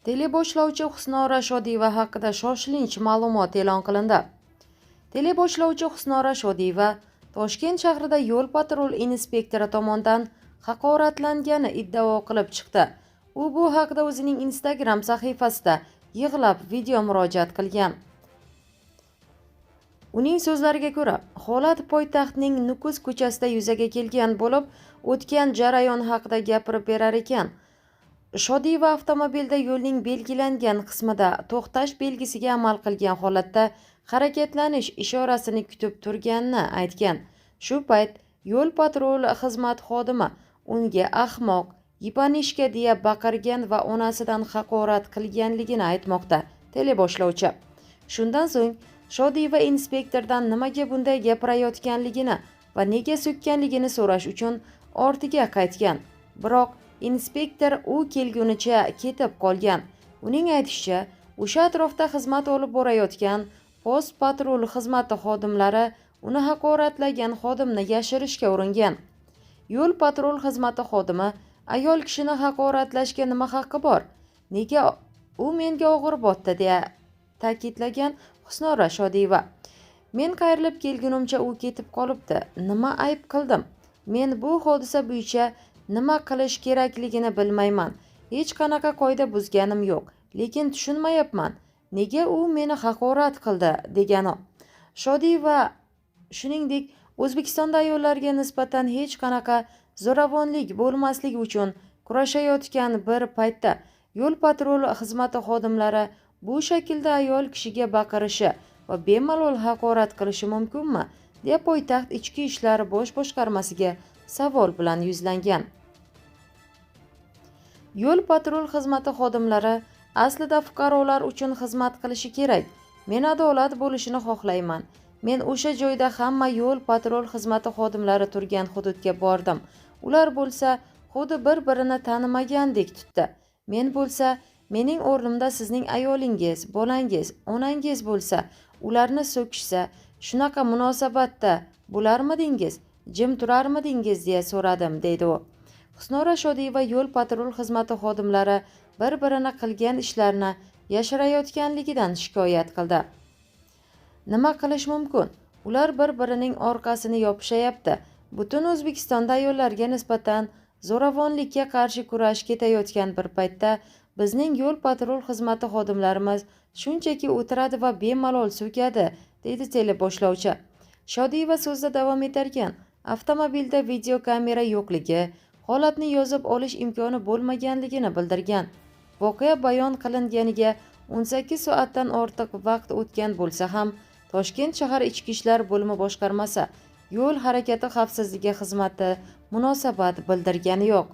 Teleboshlovchi Husnora Shodiyeva haqida shoshilinch ma'lumot e'lon qilindi. Teleboshlovchi Husnora Shodiyeva Toshkent shahrida yo'l-patrul inspektori tomonidan haqoratlangani iddao qilib chiqdi. U bu haqida o'zining Instagram sahifasida yig'lab video murojaat qilgan. Uning so'zlariga ko'ra, holat poytaxtning Nukus ko'chasida yuzaga kelgan bo'lib, o'tgan jarayon haqida gapirib berar ekan. Shodiyeva avtomobilda yo'lning belgilangan qismida to'xtash belgisiga amal qilgan holatda harakatlanish ishorasini kutib turganini aytgan. Shu payt yo'l-patrul xizmat xodimi unga ahmoq, yipanishka deya baqirgan va onasidan haqorat qilganligini aytmoqda teleboshlovchi. Shundan so'ng Shodiyeva inspektordan nimaga bunday gapirayotganligini va nega so'kkanligini so'rash uchun ortiga qaytgan. Biroq inspektor u kelgunicha ketib qolgan. Uning aytishicha, o'sha atrofda xizmat olib borayotgan post patrul xizmati xodimlari uni haqoratlagan xodimni yashirishga uringan. Yo'l patrul xizmati xodimi ayol kishini haqoratlashga nima haqqi bor? Nega u menga og'ir botdi deya ta'kidlagan Husnora Shodiyeva. Men qayrilib kelgunimcha u ketib qolibdi. Nima ayb qildim? Men bu hodisa bo'yicha nima qilish kerakligini bilmayman. Hech qanaqa qoida buzganim yo'q, lekin tushunmayapman. Nega u meni haqorat qildi degani. Shodiyeva shuningdek, O'zbekistonda ayollarga nisbatan hech qanaqa zo'ravonlik bo'lmasligi uchun kurashayotgan bir paytda yo'l-patrul xizmati xodimlari bu shaklda ayol kishiga baqirishi va bemalol haqorat qilishi mumkinmi? Deb poytaxt ichki ishlar bosh boshqarmasiga savol bilan yuzlangan. Yo'l-patrul xizmati xodimlari aslida fuqarolar uchun xizmat qilishi kerak. Men adolat bo'lishini xohlayman. Men o'sha joyda hamma yo'l-patrul xizmati xodimlari turgan hududga bordim. Ular bo'lsa, xuddi bir-birini tanimagandek tutdi. Men bo'lsa, mening o'rnimda sizning ayolingiz, bolangiz, onangiz bo'lsa, ularni so'kishsa, shunaqa munosabatda bo'larmidingiz? Jim turarmidingiz deya so'radim, deydi u. Husnora Shodiyeva yo'l-patrul xizmati xodimlari bir-birini qilgan ishlarini yashirayotganligidan shikoyat qildi. Nima qilish mumkin? Ular bir-birining orqasini yopishayapti. Butun O'zbekistonda ayollarga nisbatan zo'ravonlikka qarshi kurash ketayotgan bir paytda bizning yo'l-patrul xizmati xodimlarimiz shunchaki o'tiradi va bemalol so'kadi, deydi teleboshlovchi. Shodiyeva so'zda davom etarkan, avtomobilda videokamera yo'qligi, holatni yozib olish imkoni bo'lmaganligini bildirgan. Voqea bayon qilinganiga 18 soatdan ortiq vaqt o'tgan bo'lsa ham, Toshkent shahar ichki ishlar bo'limi boshqarmasi yo'l harakati xavfsizligi xizmati munosabat bildirgani yo'q.